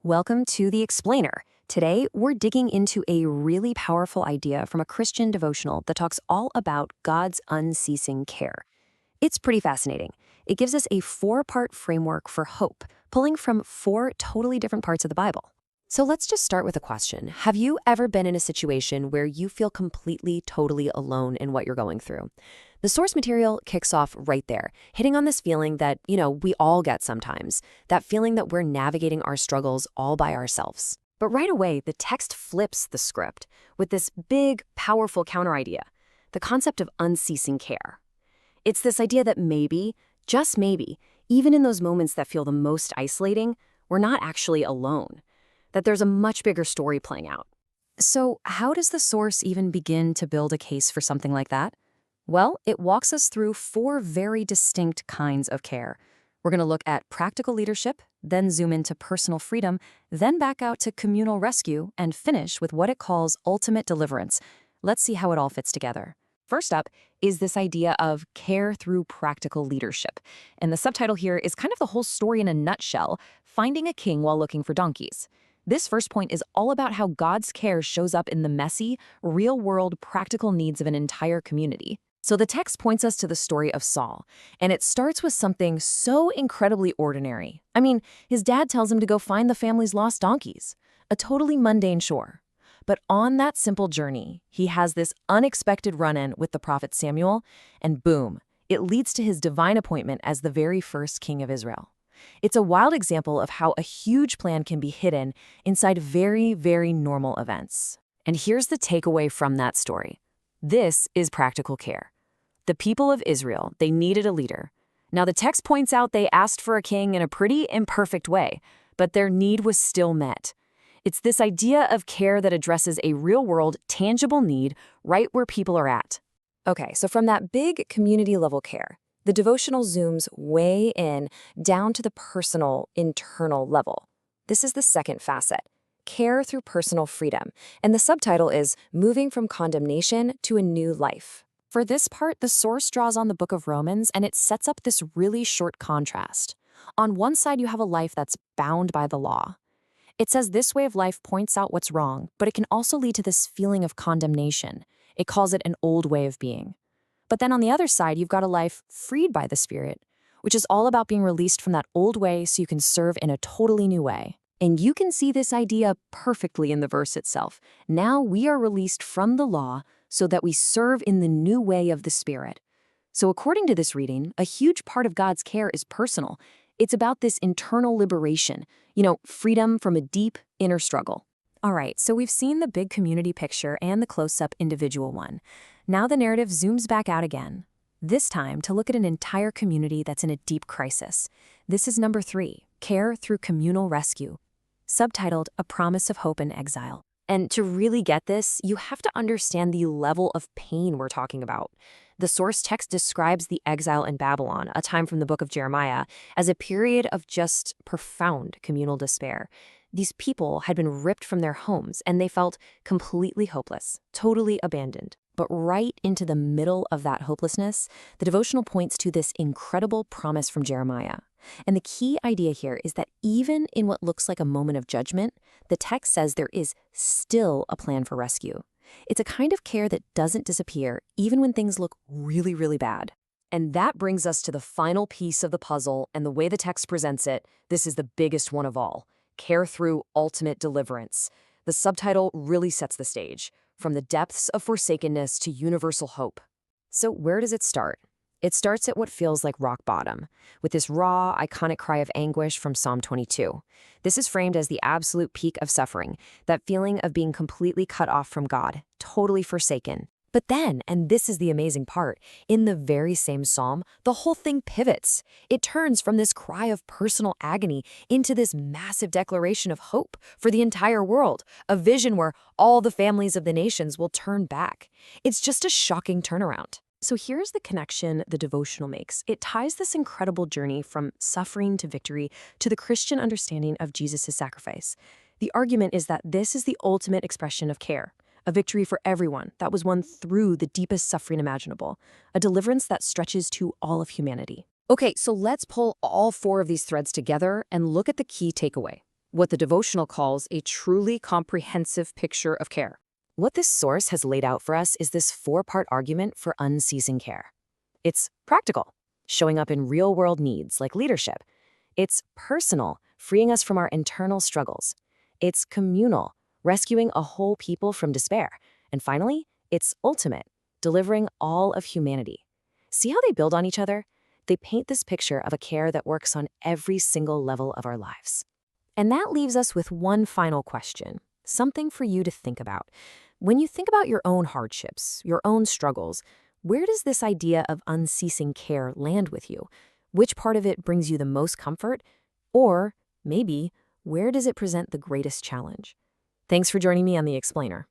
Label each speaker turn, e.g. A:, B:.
A: Welcome to The Explainer. Today, we're digging into a really powerful idea from a Christian devotional that talks all about God's unceasing care. It's pretty fascinating. It gives us a four-part framework for hope, pulling from four totally different parts of the Bible. So let's just start with a question. Have you ever been in a situation where you feel completely, totally alone in what you're going through? The source material kicks off right there, hitting on this feeling that, we all get sometimes, that feeling that we're navigating our struggles all by ourselves. But right away, the text flips the script with this big, powerful counter idea, the concept of unceasing care. It's this idea that maybe, just maybe, even in those moments that feel the most isolating, we're not actually alone, that there's a much bigger story playing out. So how does the source even begin to build a case for something like that? Well, it walks us through four very distinct kinds of care. We're going to look at practical leadership, then zoom into personal freedom, then back out to communal rescue, and finish with what it calls ultimate deliverance. Let's see how it all fits together. First up is this idea of care through practical leadership. And the subtitle here is kind of the whole story in a nutshell, finding a king while looking for donkeys. This first point is all about how God's care shows up in the messy, real-world practical needs of an entire community. So the text points us to the story of Saul, and it starts with something so incredibly ordinary. I mean, his dad tells him to go find the family's lost donkeys, a totally mundane chore. But on that simple journey, he has this unexpected run-in with the prophet Samuel, and boom, it leads to his divine appointment as the very first king of Israel. It's a wild example of how a huge plan can be hidden inside very, very normal events. And here's the takeaway from that story. This is practical care. The people of Israel, they needed a leader. Now, the text points out they asked for a king in a pretty imperfect way, but their need was still met. It's this idea of care that addresses a real-world, tangible need right where people are at. Okay, so from that big community-level care, the devotional zooms way in down to the personal, internal level. This is the second facet. Care through personal freedom, and the subtitle is Moving from Condemnation to a New Life. For this part, the source draws on the book of Romans, and it sets up this really short contrast. On one side, you have a life that's bound by the law. It says this way of life points out what's wrong, but it can also lead to this feeling of condemnation. It calls it an old way of being. But then on the other side, you've got a life freed by the Spirit, which is all about being released from that old way so you can serve in a totally new way. And you can see this idea perfectly in the verse itself. Now we are released from the law so that we serve in the new way of the Spirit. So according to this reading, a huge part of God's care is personal. It's about this internal liberation, freedom from a deep inner struggle. All right, so we've seen the big community picture and the close-up individual one. Now the narrative zooms back out again, this time to look at an entire community that's in a deep crisis. This is number 3, care through communal rescue, subtitled A Promise of Hope in Exile. And to really get this, you have to understand the level of pain we're talking about. The source text describes the exile in Babylon, a time from the book of Jeremiah, as a period of just profound communal despair. These people had been ripped from their homes, and they felt completely hopeless, totally abandoned. But right into the middle of that hopelessness, the devotional points to this incredible promise from Jeremiah. And the key idea here is that even in what looks like a moment of judgment, the text says there is still a plan for rescue. It's a kind of care that doesn't disappear even when things look really, really bad. And that brings us to the final piece of the puzzle, and the way the text presents it, this is the biggest one of all. Care through ultimate deliverance. The subtitle really sets the stage, from the depths of forsakenness to universal hope. So where does it start? It starts at what feels like rock bottom, with this raw, iconic cry of anguish from Psalm 22. This is framed as the absolute peak of suffering, that feeling of being completely cut off from God, totally forsaken. But then, and this is the amazing part, in the very same psalm, the whole thing pivots. It turns from this cry of personal agony into this massive declaration of hope for the entire world, a vision where all the families of the nations will turn back. It's just a shocking turnaround. So here's the connection the devotional makes. It ties this incredible journey from suffering to victory to the Christian understanding of Jesus' sacrifice. The argument is that this is the ultimate expression of care, a victory for everyone that was won through the deepest suffering imaginable, a deliverance that stretches to all of humanity. Okay, so let's pull all 4 of these threads together and look at the key takeaway.
B: what the devotional calls a truly comprehensive picture of care.
A: What this source has laid out for us is this four-part argument for unceasing care. It's practical, showing up in real-world needs like leadership. It's personal, freeing us from our internal struggles. It's communal, rescuing a whole people from despair. And finally, it's ultimate, delivering all of humanity. See how they build on each other? They paint this picture of a care that works on every single level of our lives. And that leaves us with one final question, something for you to think about. When you think about your own hardships, your own struggles, where does this idea of unceasing care land with you? Which part of it brings you the most comfort? Or maybe, where does it present the greatest challenge? Thanks for joining me on The Explainer.